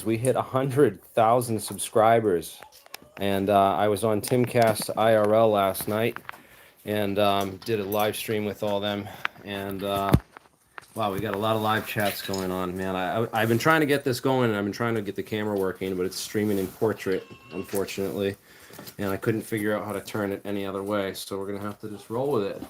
We hit 100,000 subscribers, and I was on TimCast IRL last night and did a live stream with all them. And wow, we got a lot of live chats going on, man. I've been trying to get this going, and I've been trying to get the camera working, but it's streaming in portrait, unfortunately, and I couldn't figure out how to turn it any other way. So we're gonna have to just roll with it.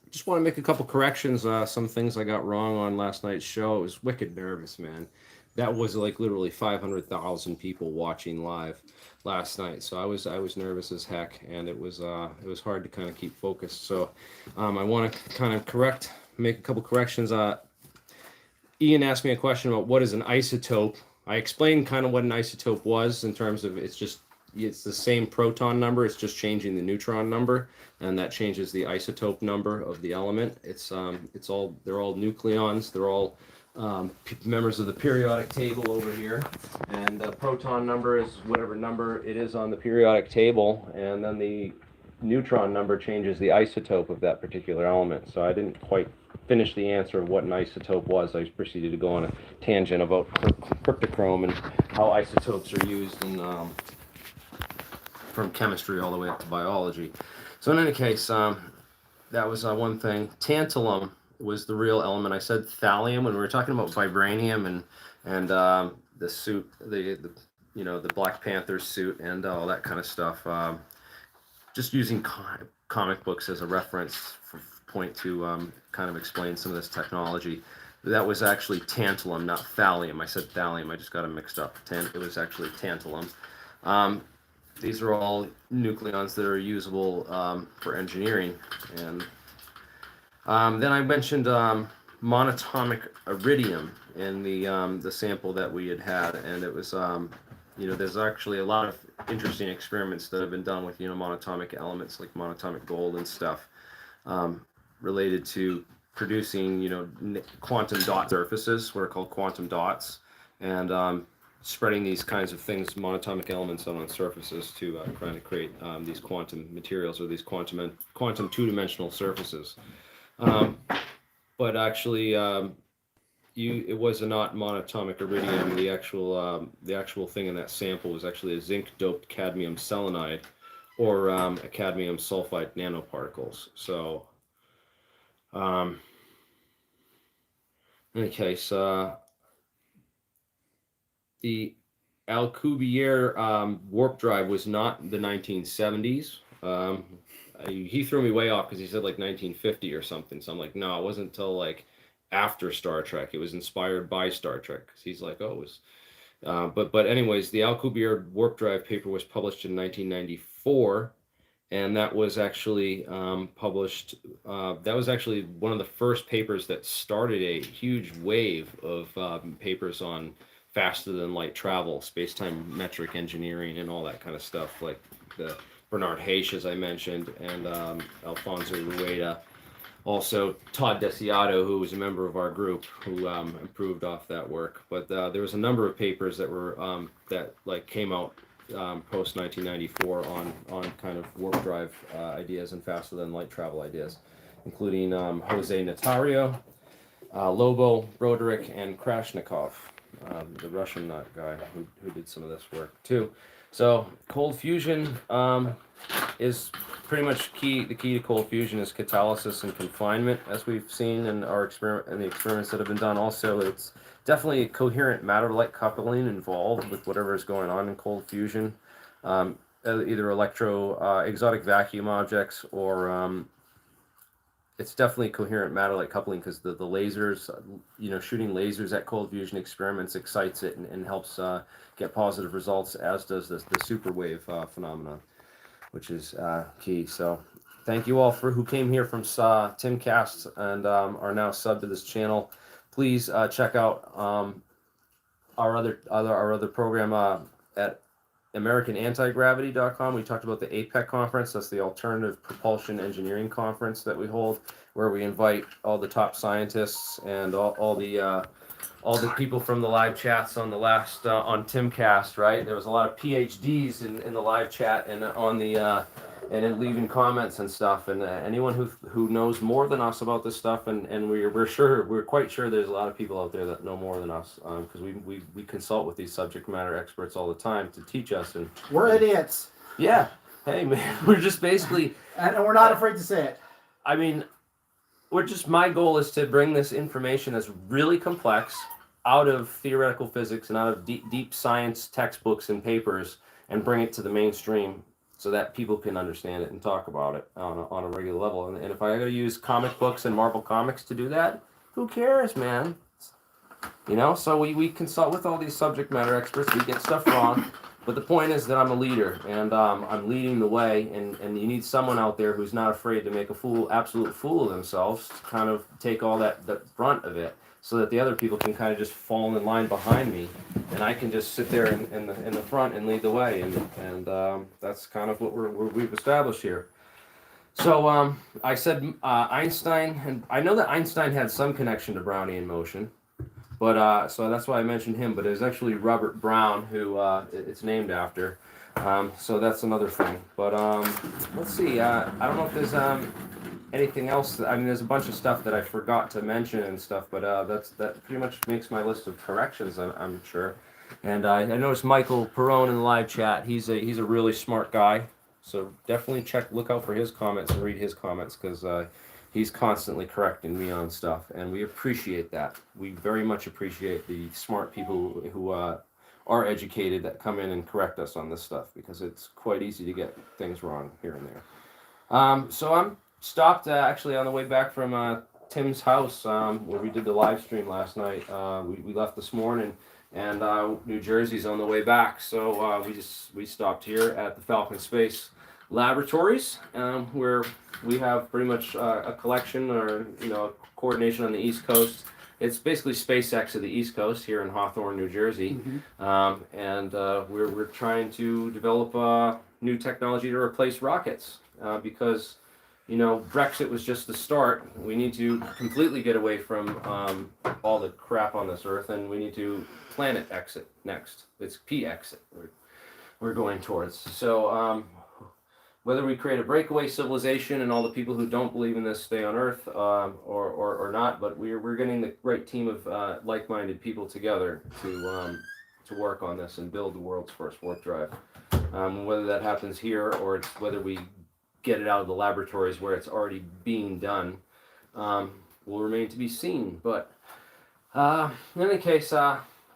Just want to make a couple corrections. Some things I got wrong on last night's show. It was wicked nervous, man. That was like literally 500,000 people watching live last night. So I was nervous as heck, and it was hard to kind of keep focused. So I want to kind of make a couple corrections. Ian asked me a question about what is an isotope. I explained kind of what an isotope was in terms of it's the same proton number. It's just changing the neutron number, and that changes the isotope number of the element. They're all nucleons. They're all members of the periodic table over here, and the proton number is whatever number it is on the periodic table, and then the neutron number changes the isotope of that particular element. So I didn't quite finish the answer of what an isotope was. I proceeded to go on a tangent about cryptochrome and how isotopes are used in from chemistry all the way up to biology. So in any case, that was one thing. Tantalum was the real element. I said thallium when we were talking about vibranium and the suit, the Black Panther suit and all that kind of stuff. Just using comic books as a reference point to kind of explain some of this technology. That was actually tantalum, not thallium. I said thallium. I just got them mixed up. It was actually tantalum. These are all nucleons that are usable for engineering. And then I mentioned monatomic iridium in the sample that we had, and it was there's actually a lot of interesting experiments that have been done with monatomic elements like monatomic gold and stuff related to producing quantum dot surfaces, what are called quantum dots, and spreading these kinds of things, monatomic elements on surfaces to trying to create these quantum materials or these quantum two-dimensional surfaces. But actually, it was not monatomic iridium. The actual thing in that sample was actually a zinc-doped cadmium selenide, or a cadmium sulfide nanoparticles. So, in any case, the Alcubierre warp drive was not the 1970s. He threw me way off because he said like 1950 or something. So I'm like, no, it wasn't until like after Star Trek. It was inspired by Star Trek. Because he's like, oh, it was. But anyways, the Alcubierre warp drive paper was published in 1994, and that was actually published. That was actually one of the first papers that started a huge wave of papers on faster than light travel, space-time metric engineering, and all that kind of stuff, like the Bernard Haish, as I mentioned, and Alfonso Rueda. Also, Todd Desiato, who was a member of our group, who improved off that work. But there was a number of papers that were came out post 1994 on kind of warp drive ideas and faster than light travel ideas, including Jose Notario, Lobo, Broderick, and Krashnikov, the Russian guy who did some of this work too. So cold fusion is pretty much key. The key to cold fusion is catalysis and confinement, as we've seen in our the experiments that have been done. Also, it's definitely coherent matter-like coupling involved with whatever is going on in cold fusion, either exotic vacuum objects or it's definitely coherent matter-like coupling because the lasers, shooting lasers at cold fusion experiments excites it and helps get positive results, as does the superwave phenomenon, which is key. So thank you all who came here from TimCast and are now subbed to this channel. Please check out our other program at AmericanAntigravity.com. We talked about the APEC conference. That's the Alternative Propulsion Engineering Conference that we hold, where we invite all the top scientists and all the people from the live chats on the last on TimCast. Right, there was a lot of PhDs in the live chat and on the and then leaving comments and stuff. And anyone who knows more than us about this stuff, and we're quite sure there's a lot of people out there that know more than us, because we consult with these subject matter experts all the time to teach us. And we're idiots. Yeah. Hey man, we're just basically, and we're not afraid to say it. I mean, my goal is to bring this information that's really complex out of theoretical physics and out of deep science textbooks and papers, and bring it to the mainstream so that people can understand it and talk about it on a regular level. And if I got to use comic books and Marvel Comics to do that, who cares, man? You know, so we consult with all these subject matter experts. We get stuff wrong. But the point is that I'm a leader, and I'm leading the way, and you need someone out there who's not afraid to make absolute fool of themselves, to kind of take all that brunt of it, so that the other people can kind of just fall in line behind me, and I can just sit there in the front and lead the way, and that's kind of what we've established here. So I said Einstein, and I know that Einstein had some connection to Brownian motion. But so that's why I mentioned him. But it's actually Robert Brown who it's named after. So that's another thing. But let's see. I don't know if there's anything else. I mean, there's a bunch of stuff that I forgot to mention and stuff. But that pretty much makes my list of corrections, I'm sure. And I noticed Michael Perrone in the live chat. He's a really smart guy. So definitely look out for his comments and read his comments, because he's constantly correcting me on stuff, and we appreciate that. We very much appreciate the smart people who are educated that come in and correct us on this stuff, because it's quite easy to get things wrong here and there. So I'm stopped actually on the way back from Tim's house, where we did the live stream last night. We left this morning, and New Jersey's on the way back, so we stopped here at the Falcon Space Laboratories, where we have pretty much a collection, or coordination on the East Coast. It's basically SpaceX of the East Coast here in Hawthorne, New Jersey. And we're trying to develop new technology to replace rockets, because Brexit was just the start. We need to completely get away from all the crap on this Earth, and we need to planet exit next. It's P-exit we're going towards. So whether we create a breakaway civilization and all the people who don't believe in this stay on Earth, or not, but we're getting the right team of like-minded people together to work on this and build the world's first warp drive. Whether that happens here, or it's whether we get it out of the laboratories where it's already being done, will remain to be seen. But in any case,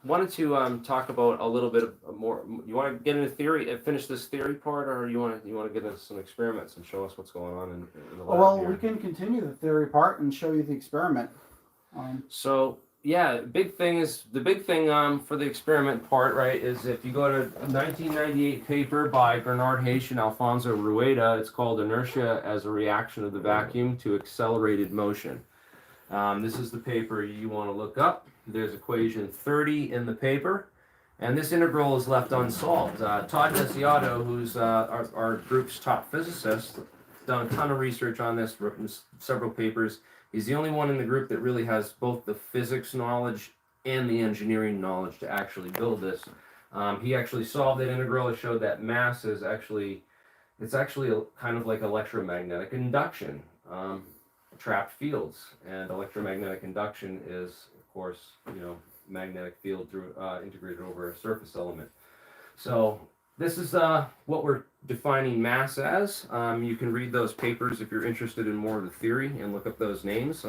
wanted to talk about a little bit more. You want to get into theory, finish this theory part, or you want to get into some experiments and show us what's going on in the lab? Well, here? We can continue the theory part and show you the experiment. So yeah, the big thing for the experiment part, right, is if you go to a 1998 paper by Bernard Haish and Alfonso Rueda, it's called Inertia as a Reaction of the Vacuum to Accelerated Motion. This is the paper you want to look up. There's equation 30 in the paper, and this integral is left unsolved. Todd Desiato, who's our group's top physicist, done a ton of research on this, written several papers. He's the only one in the group that really has both the physics knowledge and the engineering knowledge to actually build this. He actually solved that integral. It showed that mass is actually kind of like electromagnetic induction, trapped fields, and electromagnetic induction is, of course, magnetic field through integrated over a surface element. So this is what we're defining mass as. You can read those papers if you're interested in more of the theory and look up those names.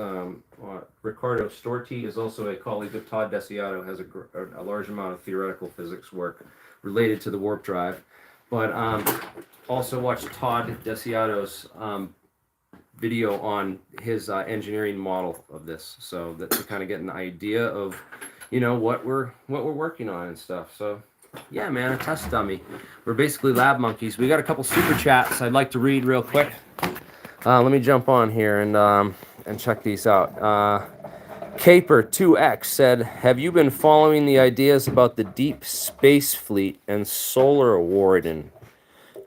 Riccardo Storti is also a colleague of Todd Desiato, has a large amount of theoretical physics work related to the warp drive. But also watch Todd Desiato's video on his engineering model of this, so that to kind of get an idea of what we're working on and stuff. So yeah, man, a test dummy. We're basically lab monkeys. We got a couple super chats I'd like to read real quick. Let me jump on here and check these out. Caper2X said, "Have you been following the ideas about the Deep Space Fleet and Solar Warden?"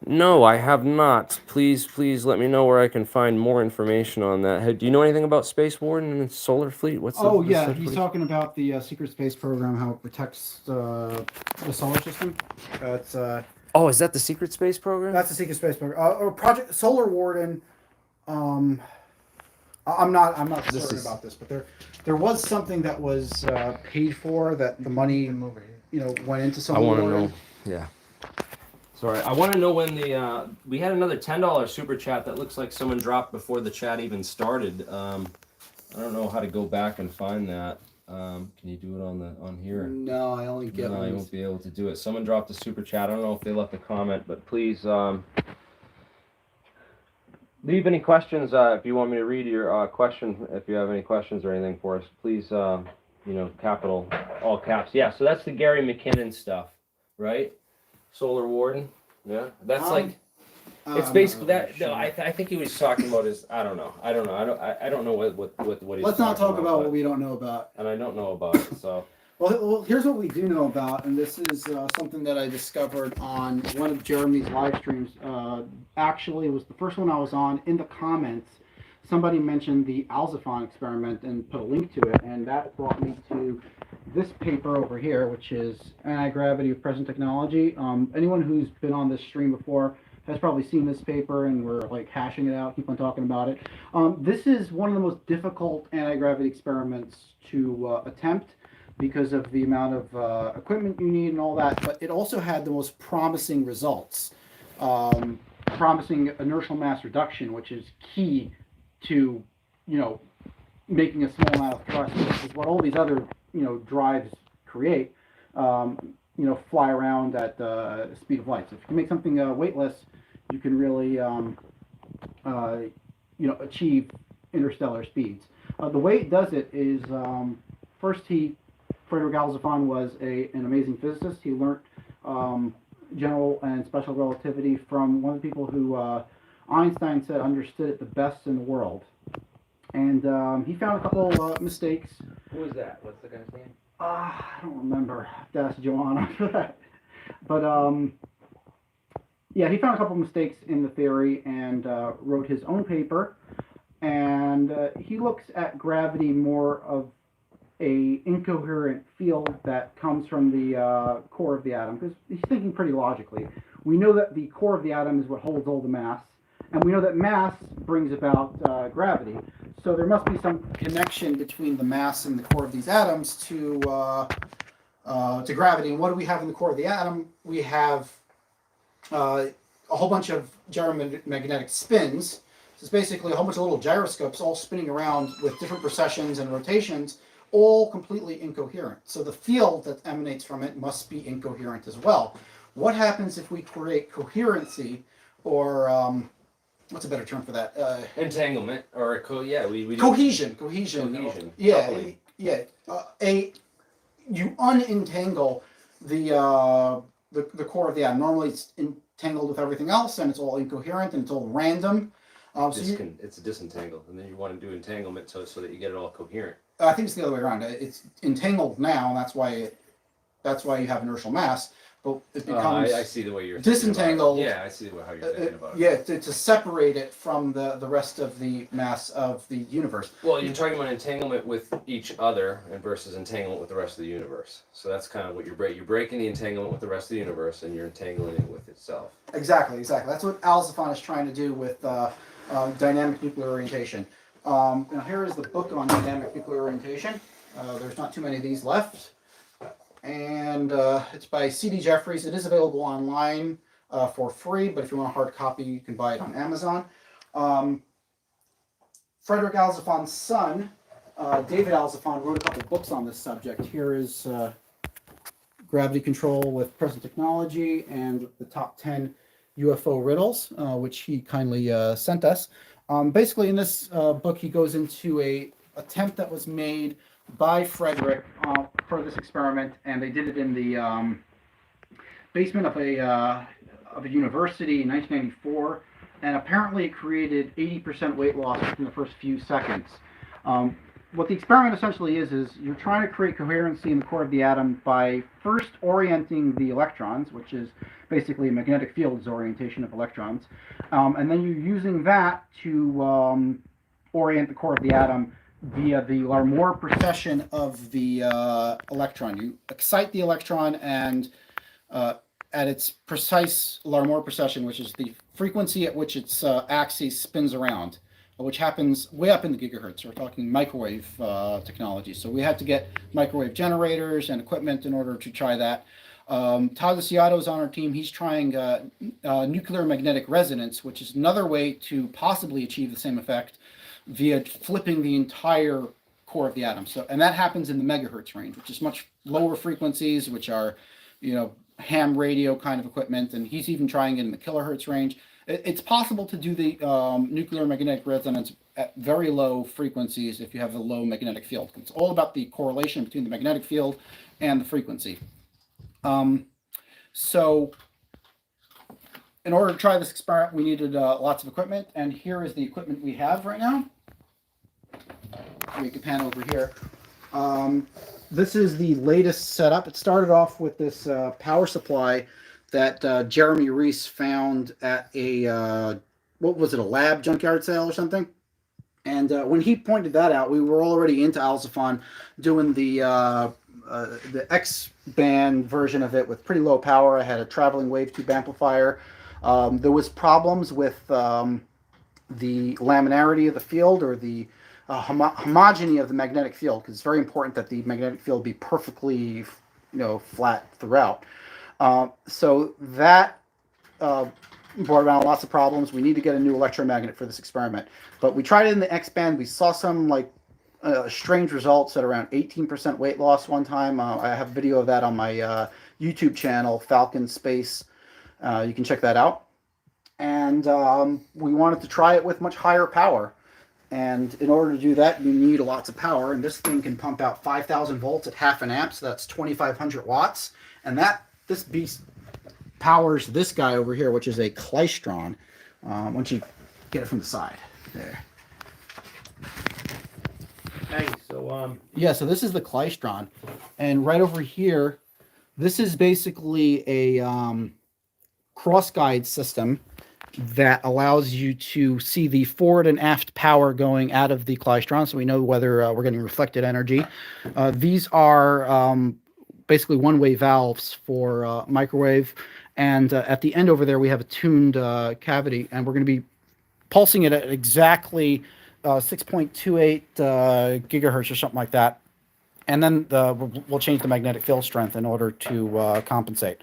No, I have not. Please let me know where I can find more information on that. Do you know anything about Space Warden and Solar Fleet? He's talking about the secret space program, how it protects the solar system. It's Oh, is that the secret space program? That's the Secret Space Program. Or Project Solar Warden. I'm not certain about this, but there was something that was paid for that the money went into I Solar want to Warden. know. Yeah. Sorry, I want to know when the we had another $10 super chat that looks like someone dropped before the chat even started. I don't know how to go back and find that. Can you do it on here? No, I only get No, one. I won't be able to do it. Someone dropped a super chat. I don't know if they left a comment, but please leave any questions if you want me to read your question. If you have any questions or anything for us, please capital all caps. Yeah, so that's the Gary McKinnon stuff, right? Solar Warden. Yeah, that's like it's basically that. No, I think he was talking about his. I don't know. I don't know what he's. Let's not talk about but, what we don't know about. And I don't know about it. So. Well, here's what we do know about, and this is something that I discovered on one of Jeremy's live streams. Actually, it was the first one I was on. In the comments, somebody mentioned the Alzafon experiment and put a link to it, and that brought me to this paper over here, which is Anti-Gravity of Present Technology. Anyone who's been on this stream before has probably seen this paper, and we're like hashing it out, keep on talking about it. This is one of the most difficult anti-gravity experiments to attempt, because of the amount of equipment you need and all that, but it also had the most promising results. Promising inertial mass reduction, which is key to, making a small amount of thrust, which is what all these other, drives create, fly around at the speed of light. So if you can make something weightless, you can really, achieve interstellar speeds. The way it does it is, first Frederick Alzafon was an amazing physicist. He learned general and special relativity from one of the people who Einstein said understood it the best in the world. And he found a couple mistakes. Who is that? What's the guy's name? I don't remember. I have to ask Joanna for that. But he found a couple mistakes in the theory and wrote his own paper. And he looks at gravity more of a incoherent field that comes from the core of the atom, because he's thinking pretty logically. We know that the core of the atom is what holds all the mass, and we know that mass brings about gravity. So there must be some connection between the mass and the core of these atoms to gravity. And what do we have in the core of the atom? We have a whole bunch of gyromagnetic spins. So it's basically a whole bunch of little gyroscopes all spinning around with different precessions and rotations, all completely incoherent. So the field that emanates from it must be incoherent as well. What happens if we create coherency, or what's a better term for that? Entanglement, or cohesion. Cohesion. Yeah. You unentangle the core of the atom. Normally it's entangled with everything else, and it's all incoherent and it's all random. It's a disentangle, and then you want to do entanglement so that you get it all coherent. I think it's the other way around. It's entangled now, and that's why you have inertial mass. But it becomes I see the way you're disentangled. Yeah, I see how you're thinking about it. Yeah, to separate it from the rest of the mass of the universe. Well, you're talking about entanglement with each other and versus entanglement with the rest of the universe. So that's kind of what you're breaking. You're breaking the entanglement with the rest of the universe, and you're entangling it with itself. Exactly. That's what Alzafon is trying to do with dynamic nuclear orientation. Now here is the book on dynamic nuclear orientation. There's not too many of these left. And it's by C.D. Jeffries. It is available online for free, but if you want a hard copy, you can buy it on Amazon. Frederick Alzafon's son, David Alzafon, wrote a couple books on this subject. Here is Gravity Control with Present Technology and the Top 10 UFO Riddles, which he kindly sent us. Basically, in this book, he goes into a attempt that was made by Frederick for this experiment, and they did it in the basement of a university in 1994, and apparently it created 80% weight loss within the first few seconds. What the experiment essentially is you're trying to create coherency in the core of the atom by first orienting the electrons, which is basically a magnetic field's orientation of electrons, and then you're using that to orient the core of the atom via the Larmor precession of the electron. You excite the electron and at its precise Larmor precession, which is the frequency at which its axis spins around, which happens way up in the gigahertz. We're talking microwave technology. So we had to get microwave generators and equipment in order to try that. Todd Luciato is on our team. He's trying nuclear magnetic resonance, which is another way to possibly achieve the same effect via flipping the entire core of the atom. So, and that happens in the megahertz range, which is much lower frequencies, which are, ham radio kind of equipment. And he's even trying it in the kilohertz range. It's possible to do the nuclear magnetic resonance at very low frequencies if you have a low magnetic field. It's all about the correlation between the magnetic field and the frequency. So in order to try this experiment, we needed lots of equipment, and here is the equipment we have right now. We can pan over here. This is the latest setup. It started off with this power supply that Jeremy Reese found at a, what was it, a lab junkyard sale or something? And when he pointed that out, we were already into Alzafon doing the X-band version of it with pretty low power. I had a traveling wave tube amplifier. There was problems with the laminarity of the field, or the homogeny of the magnetic field, because it's very important that the magnetic field be perfectly, flat throughout. So that brought around lots of problems. We need to get a new electromagnet for this experiment. But we tried it in the X-band. We saw some strange results at around 18% weight loss one time. I have a video of that on my YouTube channel, Falcon Space. You can check that out. And we wanted to try it with much higher power. And in order to do that, you need lots of power. And this thing can pump out 5,000 volts at half an amp, so that's 2,500 watts. And this beast powers this guy over here, which is a klystron. Once you get it from the side, there. Hey, so yeah, so this is the klystron, and right over here, this is basically a cross guide system that allows you to see the forward and aft power going out of the klystron, so we know whether we're getting reflected energy. These are basically one-way valves for microwave, and at the end over there we have a tuned cavity, and we're going to be pulsing it at exactly 6.28 gigahertz or something like that, and then we'll change the magnetic field strength in order to compensate.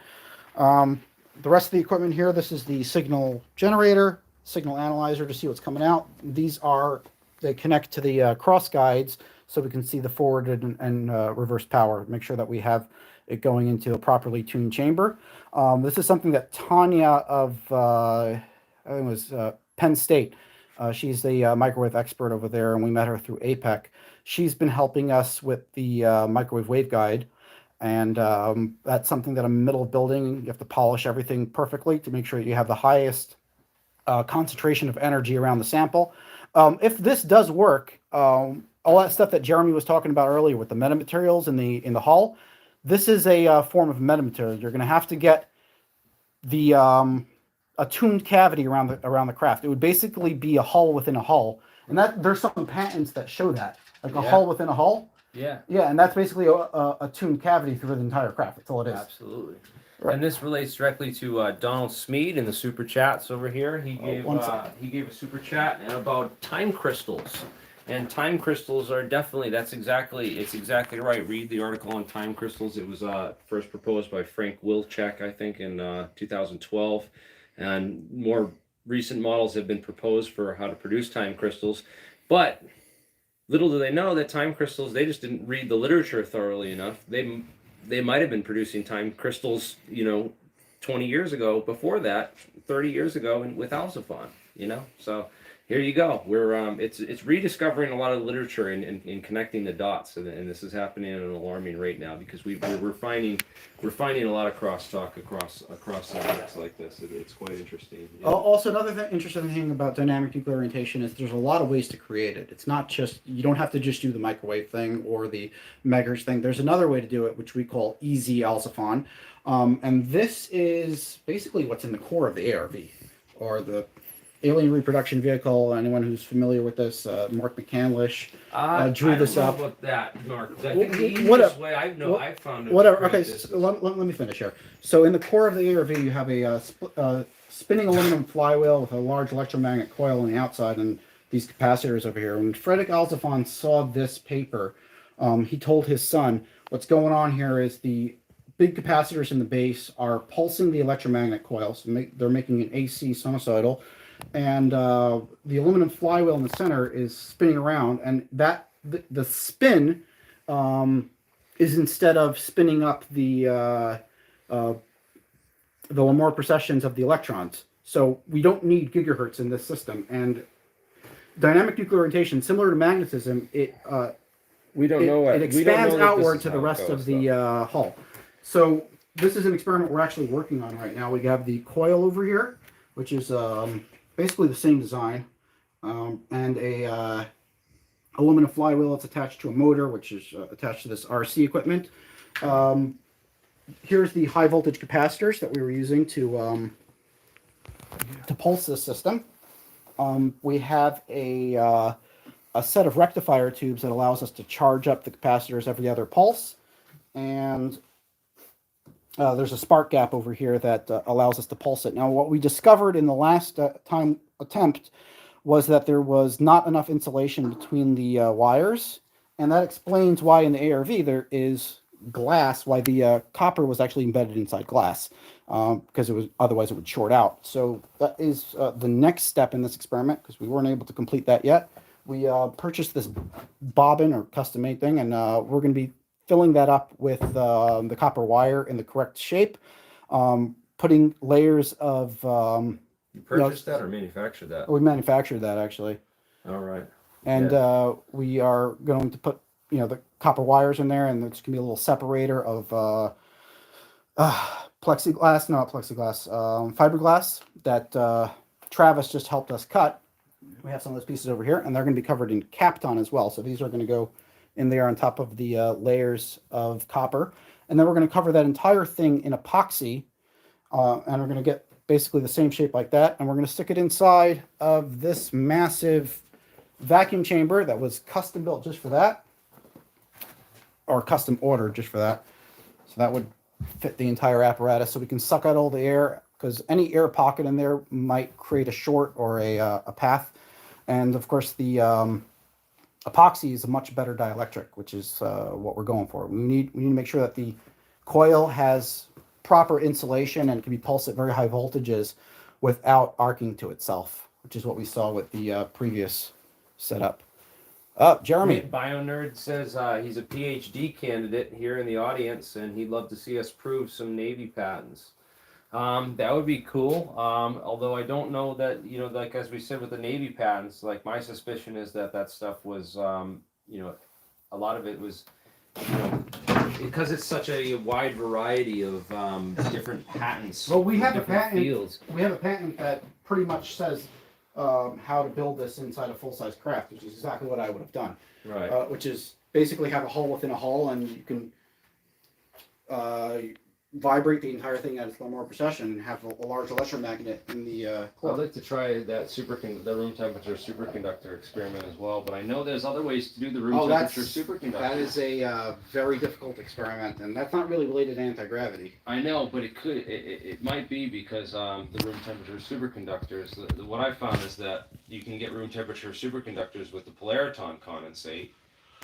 The rest of the equipment here, this is the signal generator, signal analyzer to see what's coming out. They connect to the cross guides so we can see the forward and reverse power. Make sure that we have it going into a properly tuned chamber. This is something that Tanya of, I think it was Penn State, she's the microwave expert over there, and we met her through APEC. She's been helping us with the microwave waveguide. And that's something that I'm in the middle of building. You have to polish everything perfectly to make sure that you have the highest concentration of energy around the sample. If this does work, all that stuff that Jeremy was talking about earlier with the metamaterials in the hull, this is a form of metamaterial. You're going to have to get the a tuned cavity around the craft. It would basically be a hull within a hull, and there's some patents that show that, like a hull within a hull. yeah, Yeah, and that's basically a tuned cavity through the entire craft. That's all it is. absolutely. Right. And this relates directly to Donald Smead in the super chats over here. He gave a super chat about time crystals. And time crystals are definitely, it's exactly right. Read the article on time crystals. It was first proposed by Frank Wilczek, I think, in 2012. And more recent models have been proposed for how to produce time crystals. But little do they know that time crystals, they just didn't read the literature thoroughly enough. They might have been producing time crystals, 20 years ago, before that, 30 years ago, and with Alzafon, So here you go. We're it's rediscovering a lot of literature and connecting the dots, and this is happening at an alarming rate now, because we're finding a lot of crosstalk across subjects like this. It's quite interesting. Also, another interesting thing about dynamic nuclear orientation is there's a lot of ways to create it. It's not just, you don't have to just do the microwave thing or the megahertz thing. There's another way to do it, which we call easy Alzafon, and this is basically what's in the core of the ARV, or the alien reproduction vehicle. Anyone who's familiar with this, Mark McCandlish drew this up. I don't know about that, Mark. I think the Whatever. easiest way I found it. Whatever. Okay, so let me finish here. So in the core of the ARV, you have a spinning aluminum flywheel with a large electromagnet coil on the outside and these capacitors over here. When Frederick Alzafon saw this paper, he told his son, what's going on here is the big capacitors in the base are pulsing the electromagnet coils. They're making an AC sinusoidal, and the aluminum flywheel in the center is spinning around, and that the spin is instead of spinning up the Lamore precessions of the electrons. So we don't need gigahertz in this system. And dynamic nuclear orientation, similar to magnetism, it expands outward to the rest of the hull. So this is an experiment we're actually working on right now. We have the coil over here, which is basically the same design, and a aluminum flywheel that's attached to a motor, which is attached to this RC equipment. Here's the high voltage capacitors that we were using to pulse this system. We have a set of rectifier tubes that allows us to charge up the capacitors every other pulse, and there's a spark gap over here that allows us to pulse it. Now, what we discovered in the last attempt was that there was not enough insulation between the wires, and that explains why in the ARV there is glass, why the copper was actually embedded inside glass, because otherwise it would short out. So that is the next step in this experiment, because we weren't able to complete that yet. We purchased this bobbin or custom-made thing, and we're going to be filling that up with the copper wire in the correct shape, putting layers of... you purchased that or manufactured that? We manufactured that, actually. All right. And we are going to put the copper wires in there, and there's going to be a little separator of fiberglass that Travis just helped us cut. We have some of those pieces over here, and they're going to be covered in Kapton as well. So these are going to go in there on top of the layers of copper. And then we're going to cover that entire thing in epoxy, and we're going to get basically the same shape like that. And we're going to stick it inside of this massive vacuum chamber that was custom built just for that, or custom ordered just for that. So that would fit the entire apparatus, so we can suck out all the air, because any air pocket in there might create a short or a path. And of course the epoxy is a much better dielectric, which is what we're going for. We need to make sure that the coil has proper insulation and can be pulsed at very high voltages without arcing to itself, which is what we saw with the previous setup. Jeremy. BioNerd says he's a PhD candidate here in the audience, and he'd love to see us prove some Navy patents. That would be cool. Although I don't know that, like as we said with the Navy patents, like my suspicion is that stuff was, a lot of it was, because it's such a wide variety of different patents. Well, we have a patent. Fields. We have a patent that pretty much says how to build this inside a full-size craft, which is exactly what I would have done. Right. Which is basically have a hull within a hull, and you can vibrate the entire thing at its Lamore precession and have a large electromagnet in the core. I'd like to try that the room temperature superconductor experiment as well, but I know there's other ways to do the room temperature superconductor. That is a very difficult experiment, and that's not really related to anti-gravity. I know, but it might be, because the room temperature superconductors, what I found is that you can get room temperature superconductors with the polariton condensate,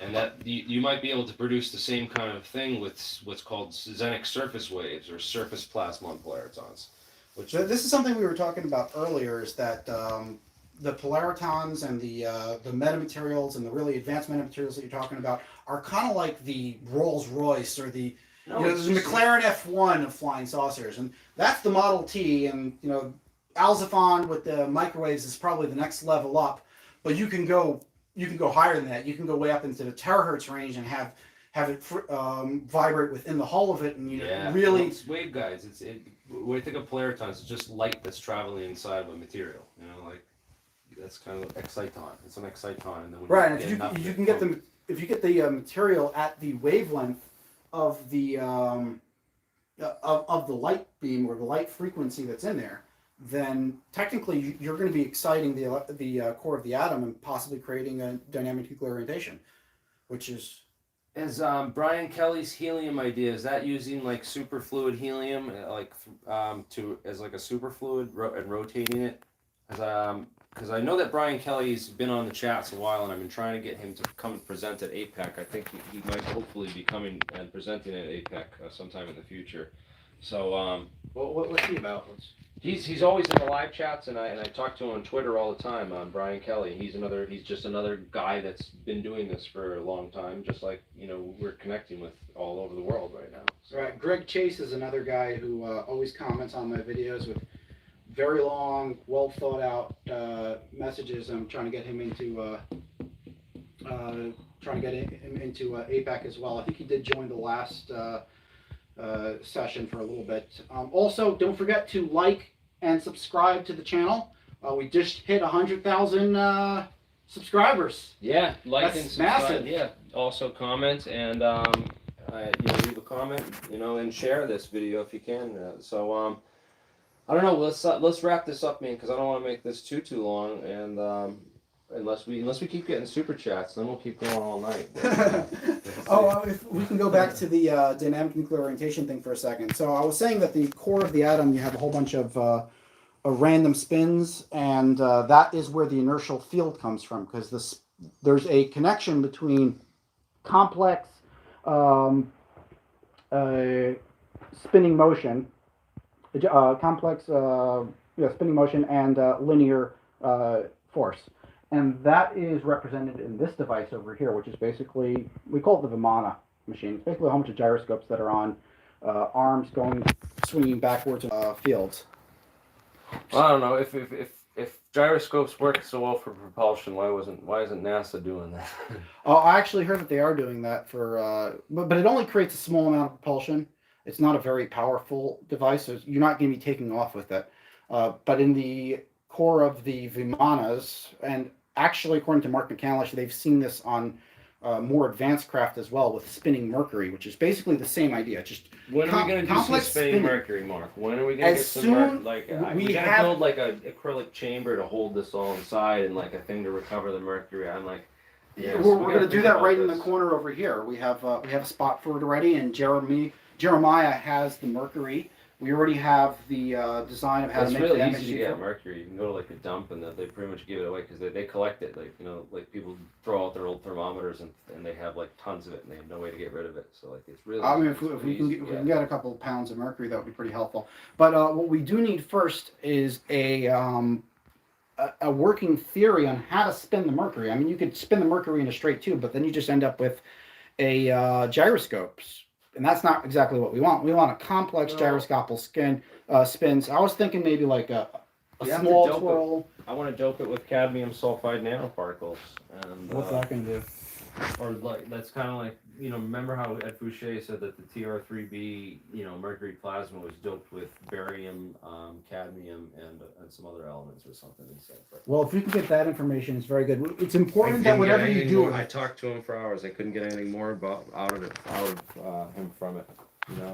and that you might be able to produce the same kind of thing with what's called xenic surface waves or surface plasmon polaritons. This is something we were talking about earlier, is that the polaritons and the metamaterials and the really advanced metamaterials that you're talking about are kind of like the Rolls Royce or the McLaren F1 of flying saucers, and that's the Model T. And Alzafon with the microwaves is probably the next level up, but you can go higher than that. You can go way up into the terahertz range and have it vibrate within the hull of it, and really. It's waveguides. When you think of polaritons, it's just light that's traveling inside of a material. That's kind of exciton. It's an exciton, and then right. And if you get the material at the wavelength of the light beam or the light frequency that's in there, then technically you're going to be exciting the core of the atom and possibly creating a dynamic nuclear orientation, which is Is Brian Kelly's helium idea, is that using like superfluid helium, to as like a superfluid and rotating it? Because I know that Brian Kelly's been on the chats a while, and I've been trying to get him to come and present at APEC. I think he might hopefully be coming and presenting at APEC sometime in the future. So what's he about? he's always in the live chats, and I talk to him on Twitter all the time. Brian Kelly, he's just another guy that's been doing this for a long time, just like we're connecting with all over the world right now. So. Right, Greg Chase is another guy who always comments on my videos with very long, well thought out messages. I'm trying to get him into APEC as well. I think he did join the last session for a little bit. Also, don't forget to like and subscribe to the channel. We just hit 100,000 subscribers. Yeah, like That's and subscribe. massive. Yeah, also comment and leave a comment, and share this video if you can. I don't know. Let's wrap this up, man, because I don't want to make this too long, and unless we keep getting super chats, then we'll keep going all night. If we can go back to the dynamic nuclear orientation thing for a second. So I was saying that the core of the atom, you have a whole bunch of random spins, and that is where the inertial field comes from, because there's a connection between complex spinning motion, spinning motion and linear force. And that is represented in this device over here, which is basically, we call it the Vimana machine. It's basically a whole bunch of gyroscopes that are on arms swinging backwards fields. Well, I don't know if gyroscopes work so well for propulsion. Why isn't NASA doing that? I actually heard that they are doing that for, but it only creates a small amount of propulsion. It's not a very powerful device, so you're not going to be taking off with it. But in the core of the Vimanas, and actually, according to Mark McCandlish, they've seen this on more advanced craft as well with spinning mercury, which is basically the same idea. Just when are we going to do some spinning mercury, Mark? When are we going to get some we got to build like a acrylic chamber to hold this all inside and like a thing to recover the mercury. I'm like, yeah, we're going to do that right in the corner over here. We have a spot for it already, and Jeremiah has the mercury. We already have the design of how to make really the easy to get mercury. You can go to like a dump and they pretty much give it away because they collect it. Like people throw out their old thermometers and they have like tons of it and they have no way to get rid of it. So like it's really. I mean, if we can get a couple of pounds of mercury, that would be pretty helpful. But what we do need first is a working theory on how to spin the mercury. I mean, you could spin the mercury in a straight tube, but then you just end up with a gyroscopes. And that's not exactly what we want. We want a complex gyroscopic spins. I was thinking maybe like a small twirl. I want to dope it with cadmium sulfide nanoparticles. And what's that going to do? Or like that's kind of like remember how Ed Fouché said that the TR3B mercury plasma was doped with barium, cadmium, and some other elements or something instead. Well, if we can get that information, it's very good. It's important that whatever you do. I talked to him for hours. I couldn't get anything more out of him from it.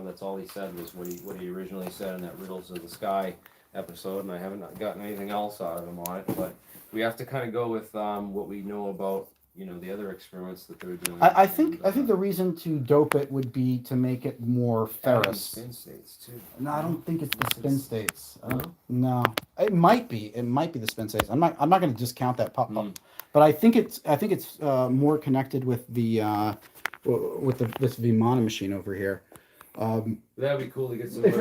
That's all he said was what he originally said in that Riddles of the Sky episode, and I haven't gotten anything else out of him on it. But we have to kind of go with what we know about. The other experiments that they're doing. I think the reason to dope it would be to make it more ferrous. Spin states too. No, I don't think it's the spin states. No, it might be. It might be the spin states. I'm not going to discount that pop up, but I think it's more connected with the this Vimana machine over here. That'd be cool to get some. If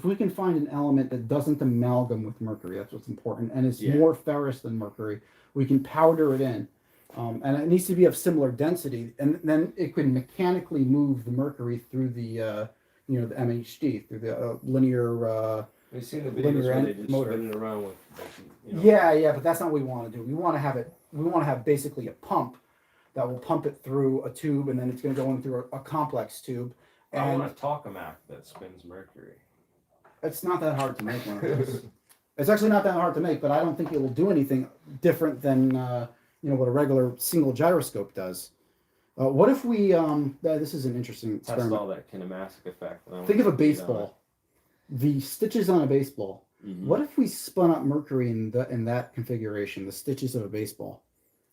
we can find an element that doesn't amalgam with mercury, that's what's important, and it's more ferrous than mercury. We can powder it in, and it needs to be of similar density, and then it can mechanically move the mercury through the the MHD through the linear. We've seen the videos where they just spin it around with. Yeah, but that's not what we want to do. We want to have it. We want to have basically a pump that will pump it through a tube, and then it's going to go in through a complex tube. And I want a tokamak that spins mercury. It's not that hard to make one of those. It's actually not that hard to make, but I don't think it will do anything different than what a regular single gyroscope does. What if we? This is an interesting experiment. Test all that kinematic effect. Think of a baseball. the stitches on a baseball. Mhm. What if we spun up mercury in that configuration, the stitches of a baseball?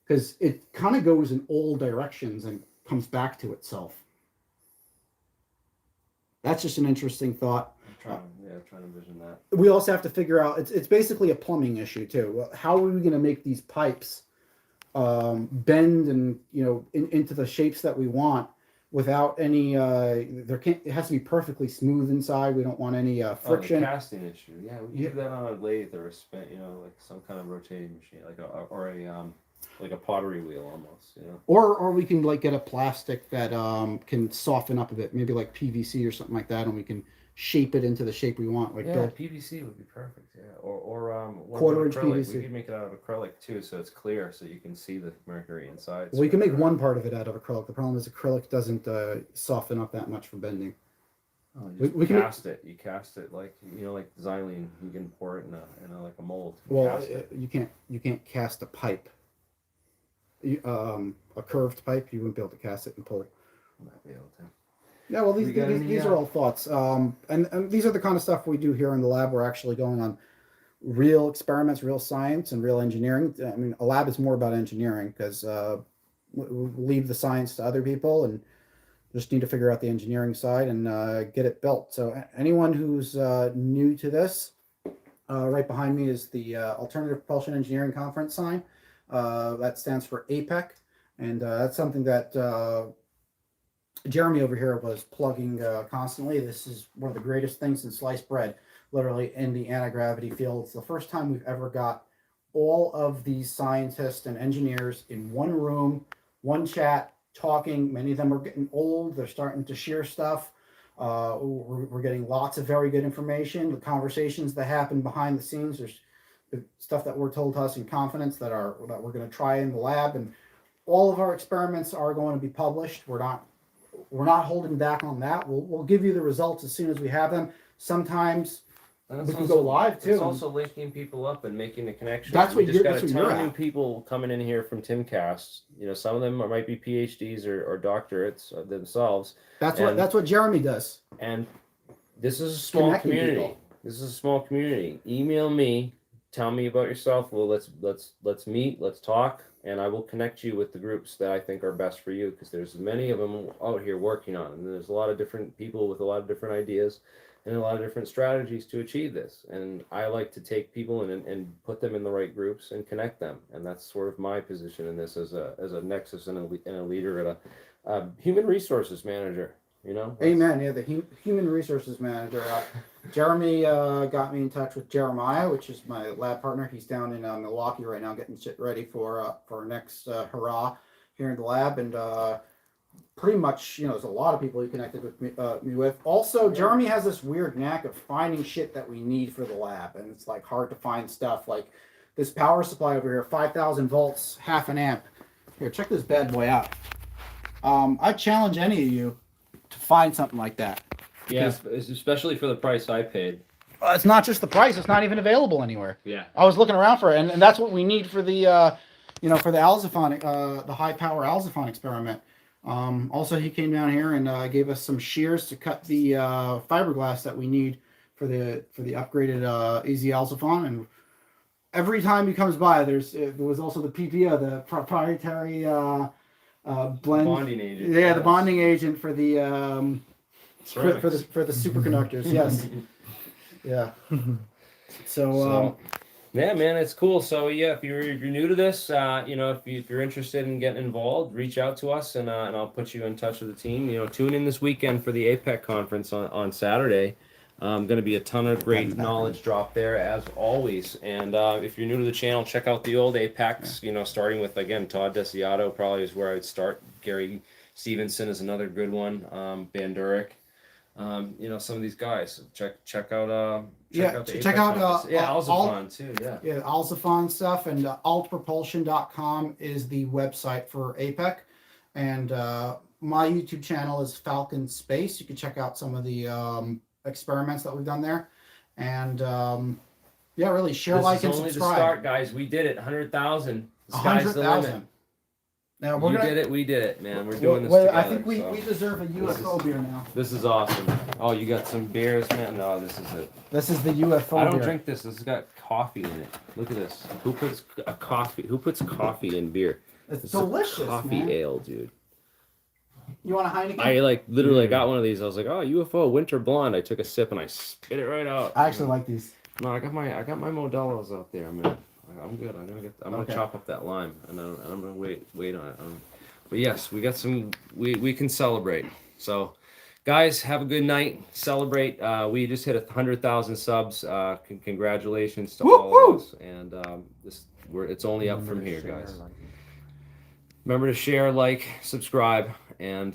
Because it kind of goes in all directions and comes back to itself. That's just an interesting thought. I'm trying to envision that. We also have to figure out, it's basically a plumbing issue too. How are we going to make these pipes bend and into the shapes that we want without any it has to be perfectly smooth inside. We don't want any friction. The casting issue. Yeah, we can do that on a lathe or a spin, like some kind of rotating machine, like a pottery wheel almost, Or we can like get a plastic that can soften up a bit, maybe like PVC or something like that, and we can shape it into the shape we want. Like PVC would be perfect. Yeah, or quarter-inch acrylic. PVC. We could make it out of acrylic too, so it's clear, so you can see the mercury inside. Well, you can make one part of it out of acrylic. The problem is acrylic doesn't soften up that much for bending. Oh, we can cast it. You cast it like like xylene. You can pour it in a mold. Well, you can't cast a pipe. A curved pipe, you wouldn't be able to cast it and pull it. Might be able to. Yeah, well, these are all thoughts, and these are the kind of stuff we do here in the lab. We're actually going on real experiments, real science, and real engineering. I mean, a lab is more about engineering because we leave the science to other people and just need to figure out the engineering side and get it built. So anyone who's new to this, right behind me is the Alternative Propulsion Engineering Conference sign. That stands for APEC, and that's something that Jeremy over here was plugging constantly. This is one of the greatest things in sliced bread, literally in the anti-gravity field. It's the first time we've ever got all of these scientists and engineers in one room, one chat, talking. Many of them are getting old. They're starting to share stuff. We're getting lots of very good information. The conversations that happen behind the scenes, there's the stuff that we're told to us in confidence that we're going to try in the lab, and all of our experiments are going to be published. We're not holding back on that. We'll give you the results as soon as we have them. Sometimes we can go live too. It's also linking people up and making the connection. That's what you got a ton of new people coming in here from TimCast. Some of them might be PhDs or doctorates themselves. That's what Jeremy does. And this is a small community. This is a small community. Email me. Tell me about yourself. Well, let's meet. Let's talk. And I will connect you with the groups that I think are best for you, because there's many of them out here working on it. And there's a lot of different people with a lot of different ideas and a lot of different strategies to achieve this. And I like to take people and put them in the right groups and connect them. And that's sort of my position in this as a nexus and a leader and a human resources manager. Amen. Yeah, the human resources manager. Jeremy got me in touch with Jeremiah, which is my lab partner. He's down in Milwaukee right now, getting shit ready for our next hurrah here in the lab, and pretty much, there's a lot of people he connected with me with. Also, Jeremy has this weird knack of finding shit that we need for the lab, and it's like hard to find stuff like this power supply over here, 5,000 volts, half an amp. Here, check this bad boy out. I challenge any of you to find something like that. Yes, especially for the price I paid. It's not just the price; it's not even available anywhere. Yeah, I was looking around for it, and that's what we need for the, for the Alzaphon, the high power Alzaphon experiment. Also, he came down here and gave us some shears to cut the fiberglass that we need for the upgraded AZ Alzaphon. And every time he comes by, there was also the PPO, the proprietary blend bonding agent. Yeah, the bonding agent for the for the superconductors. Yes. Yeah. So yeah, man, it's cool. So yeah, if you're new to this, if you're interested in getting involved, reach out to us and I'll put you in touch with the team. Tune in this weekend for the APEC conference on Saturday. Going to be a ton of great knowledge drop there as always. And if you're new to the channel, check out the old APECs. Starting with again Todd Desiato probably is where I'd start. Gary Stevenson is another good one. Banduric. Some of these guys. Check out Alzaphon too. Yeah, Alzaphon stuff, and altpropulsion.com is the website for APEC, and my YouTube channel is Falcon Space. You can check out some of the experiments that we've done there, and really share, like, and subscribe. This is only the start, guys. We did it. 100,000. The sky's the limit. Now we did it, man. We're doing this together. I think we deserve a UFO beer now. This is awesome. Oh, you got some beers, man? No, this is it. This is the UFO I don't beer. drink this. This has got coffee in it. Look at this. Who puts a coffee? Who puts coffee in beer? It's This delicious, is a coffee man. ale, dude. You want a Heineken? I like literally got one of these. I was like, oh, UFO Winter Blonde. I took a sip and I spit it right out. I actually like these. No, I got my Modelo's out there, man. I'm good. I'm gonna Okay. chop up that lime and I'm gonna wait on it. But yes, we got some. We can celebrate. So, guys, have a good night. Celebrate. We just hit 100,000 subs. Congratulations to all of us. And it's only up from here, guys. Remember to share, like, subscribe, and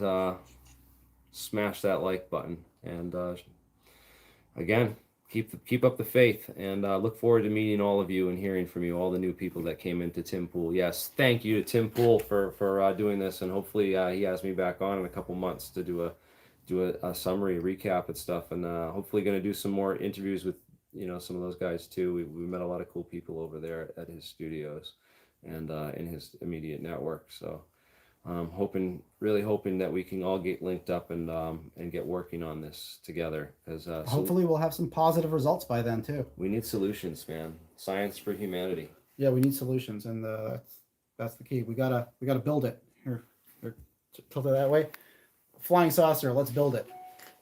smash that like button. And again, keep up the faith, and look forward to meeting all of you and hearing from you, all the new people that came into Tim Pool. Yes, thank you to Tim Pool for doing this, and hopefully he has me back on in a couple months to do a summary recap and stuff, and hopefully going to do some more interviews with some of those guys too. We met a lot of cool people over there at his studios and in his immediate network. So really hoping that we can all get linked up and get working on this together, because Hopefully we'll have some positive results by then too. we need solutions, man. Science for humanity. Yeah, we need solutions, and that's the key. We gotta build it. Here, tilt it that way. Flying saucer. Let's build it.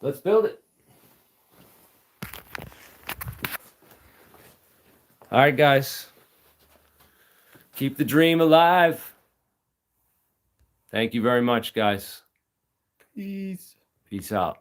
Let's build it. All right, guys. Keep the dream alive. Thank you very much, guys. Peace. Peace out.